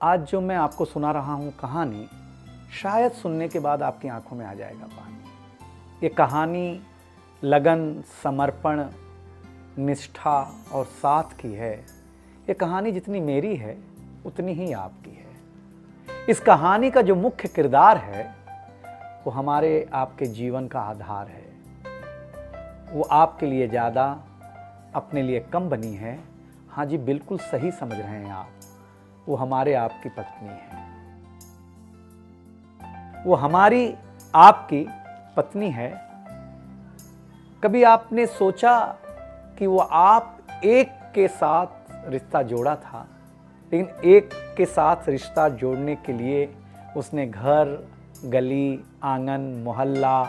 आज जो मैं आपको सुना रहा हूँ कहानी, शायद सुनने के बाद आपकी आंखों में आ जाएगा पानी। ये कहानी लगन, समर्पण, निष्ठा और साथ की है। ये कहानी जितनी मेरी है उतनी ही आपकी है। इस कहानी का जो मुख्य किरदार है वो हमारे आपके जीवन का आधार है। वो आपके लिए ज़्यादा, अपने लिए कम बनी है। हाँ जी, बिल्कुल सही समझ रहे हैं आप। वो हमारे आपकी पत्नी है। वो हमारी आपकी पत्नी है। कभी आपने सोचा कि वो आप एक के साथ रिश्ता जोड़ा था, लेकिन एक के साथ रिश्ता जोड़ने के लिए उसने घर, गली, आंगन, मोहल्ला,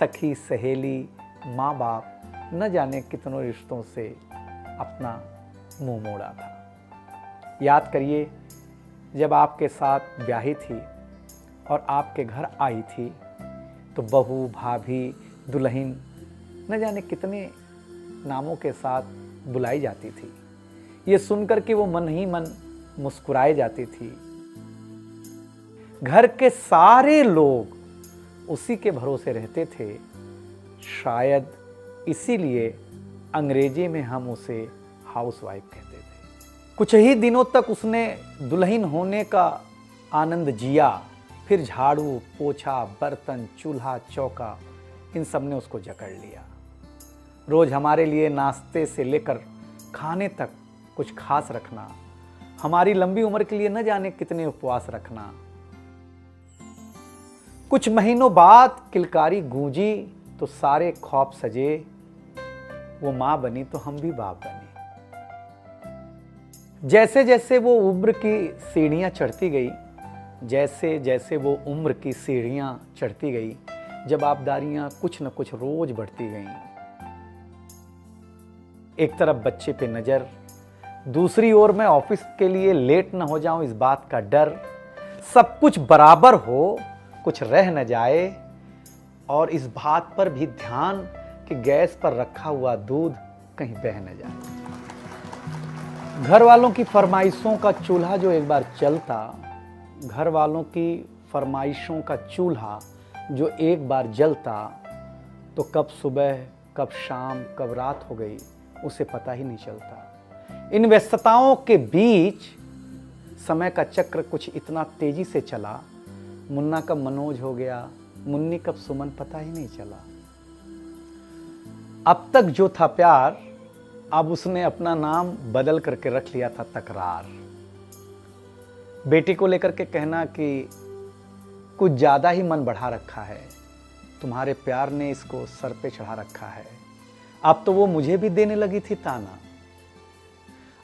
सखी, सहेली, माँ बाप, न जाने कितनों रिश्तों से अपना मुंह मोड़ा था। याद करिए, जब आपके साथ ब्याही थी और आपके घर आई थी तो बहू, भाभी, दुल्हन, न जाने कितने नामों के साथ बुलाई जाती थी। ये सुनकर के वो मन ही मन मुस्कुराए जाती थी। घर के सारे लोग उसी के भरोसे रहते थे। शायद इसीलिए अंग्रेजी में हम उसे हाउसवाइफ कहते थे। कुछ ही दिनों तक उसने दुल्हन होने का आनंद जिया। फिर झाड़ू, पोछा, बर्तन, चूल्हा, चौका, इन सब ने उसको जकड़ लिया। रोज हमारे लिए नाश्ते से लेकर खाने तक कुछ खास रखना, हमारी लंबी उम्र के लिए न जाने कितने उपवास रखना। कुछ महीनों बाद किलकारी गूंजी तो सारे ख्वाब सजे। वो मां बनी तो हम भी बाप बने। जैसे जैसे वो उम्र की सीढ़ियां चढ़ती गई, जैसे जैसे वो उम्र की सीढ़ियां चढ़ती गई, जवाबदारियां कुछ न कुछ रोज बढ़ती गईं। एक तरफ बच्चे पे नजर, दूसरी ओर मैं ऑफिस के लिए लेट न हो जाऊं इस बात का डर। सब कुछ बराबर हो, कुछ रह न जाए, और इस बात पर भी ध्यान कि गैस पर रखा हुआ दूध कहीं बह न जाए। घर वालों की फरमाइशों का चूल्हा जो एक बार चलता, घर वालों की फरमाइशों का चूल्हा जो एक बार जलता, तो कब सुबह, कब शाम, कब रात हो गई उसे पता ही नहीं चलता। इन व्यस्तताओं के बीच समय का चक्र कुछ इतना तेजी से चला, मुन्ना कब मनोज हो गया, मुन्नी कब सुमन, पता ही नहीं चला। अब तक जो था प्यार, अब उसने अपना नाम बदल करके रख लिया था तकरार। बेटी को लेकर के कहना कि कुछ ज्यादा ही मन बढ़ा रखा है, तुम्हारे प्यार ने इसको सर पे चढ़ा रखा है। अब तो वो मुझे भी देने लगी थी ताना,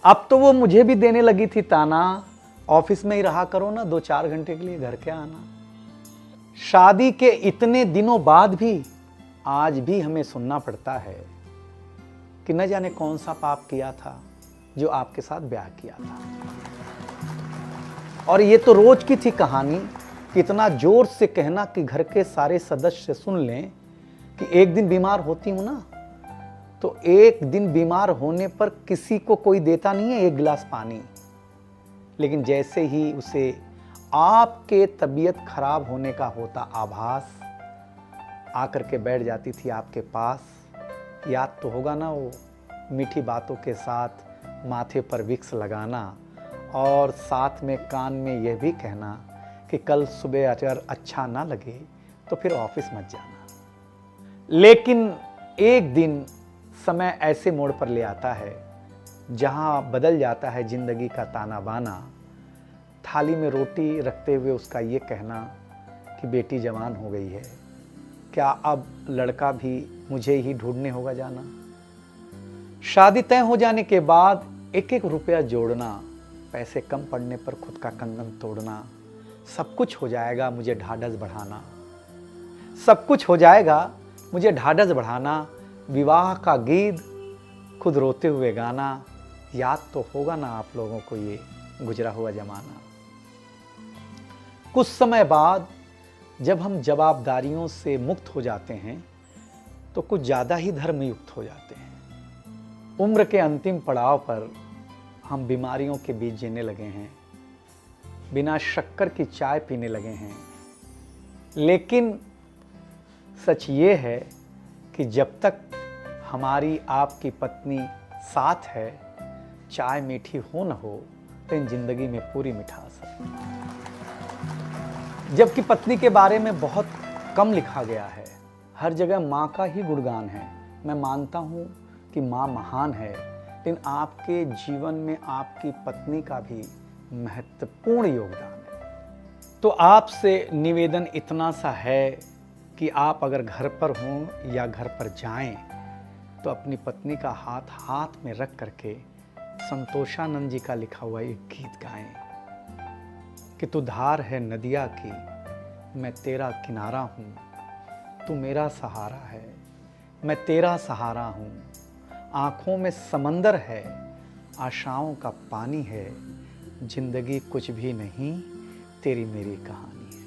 अब तो वो मुझे भी देने लगी थी ताना, ऑफिस में ही रहा करो ना, 2-4 घंटे के लिए घर के आना। शादी के इतने दिनों बाद भी आज भी हमें सुनना पड़ता है कि न जाने कौन सा पाप किया था जो आपके साथ ब्याह किया था। और ये तो रोज की थी कहानी। कितना जोर से कहना कि घर के सारे सदस्य सुन लें कि एक दिन बीमार होती हूं ना, तो एक दिन बीमार होने पर किसी को कोई देता नहीं है एक गिलास पानी, लेकिन जैसे ही उसे आपके तबीयत खराब होने का होता आभास, आकर के बैठ जाती थी आपके पास। याद तो होगा ना, वो मीठी बातों के साथ माथे पर विक्स लगाना और साथ में कान में यह भी कहना कि कल सुबह अगर अच्छा ना लगे तो फिर ऑफिस मत जाना। लेकिन एक दिन समय ऐसे मोड़ पर ले आता है जहां बदल जाता है जिंदगी का ताना बाना। थाली में रोटी रखते हुए उसका ये कहना कि बेटी जवान हो गई है, क्या अब लड़का भी मुझे ही ढूंढने होगा जाना। शादी तय हो जाने के बाद एक एक रुपया जोड़ना, पैसे कम पड़ने पर खुद का कंगन तोड़ना, सब कुछ हो जाएगा मुझे ढाढ़स बढ़ाना, सब कुछ हो जाएगा मुझे ढाढ़स बढ़ाना। विवाह का गीत खुद रोते हुए गाना। याद तो होगा ना आप लोगों को ये गुजरा हुआ जमाना। कुछ समय बाद जब हम जवाबदारियों से मुक्त हो जाते हैं तो कुछ ज़्यादा ही धर्मयुक्त हो जाते हैं। उम्र के अंतिम पड़ाव पर हम बीमारियों के बीच जीने लगे हैं। बिना शक्कर की चाय पीने लगे हैं। लेकिन सच ये है कि जब तक हमारी आपकी पत्नी साथ है, चाय मीठी हो न हो, तो इन जिंदगी में पूरी मिठास है। जबकि पत्नी के बारे में बहुत कम लिखा गया है, हर जगह माँ का ही गुणगान है। मैं मानता हूँ कि माँ महान है, लेकिन आपके जीवन में आपकी पत्नी का भी महत्वपूर्ण योगदान है। तो आपसे निवेदन इतना सा है कि आप अगर घर पर हों या घर पर जाएं, तो अपनी पत्नी का हाथ हाथ में रख करके संतोषानंद जी का लिखा हुआ एक गीत गाएं कि तू धार है नदिया की, मैं तेरा किनारा हूँ, तू मेरा सहारा है, मैं तेरा सहारा हूँ। आँखों में समंदर है, आशाओं का पानी है, जिंदगी कुछ भी नहीं, तेरी मेरी कहानी है।